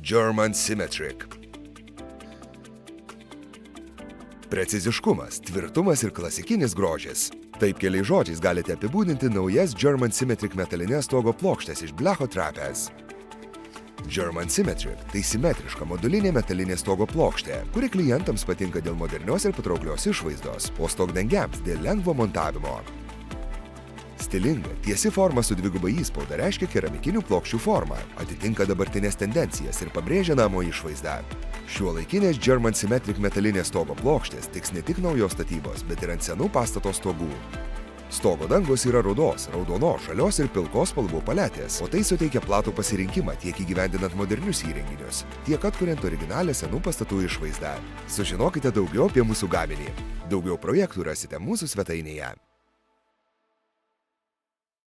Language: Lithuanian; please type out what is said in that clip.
German Symmetric. Preciziškumas, tvirtumas ir klasikinis grožis. Taip keliais žodžiais galite apibūdinti naujas German Symmetric metalinės stogo plokštės iš blecho trapez. German Symmetric – tai simetriška modulinė metalinė stogo plokštė, kuri klientams patinka dėl modernios ir patrauklios išvaizdos, o stogdengiams dėl lengvo montavimo. Stilinga, tiesi forma su dviguba įspauda reiškia keramikinių plokščių formą, atitinka dabartinės tendencijas ir pabrėžia namo išvaizdą. Šiuolaikinės German Symmetric metalinės stogo plokštės tiks ne tik naujos statybos, bet ir ant senų pastato stogų. Stogo dangos yra rudos, raudonos, žalios ir pilkos spalvų paletės, o tai suteikia platų pasirinkimą tiek įgyvendinant modernius įrenginius, tiek atkuriant originalią senų pastatų išvaizdą. Sužinokite daugiau apie mūsų gaminį. Daugiau projektų rasite mūsų svetainėje.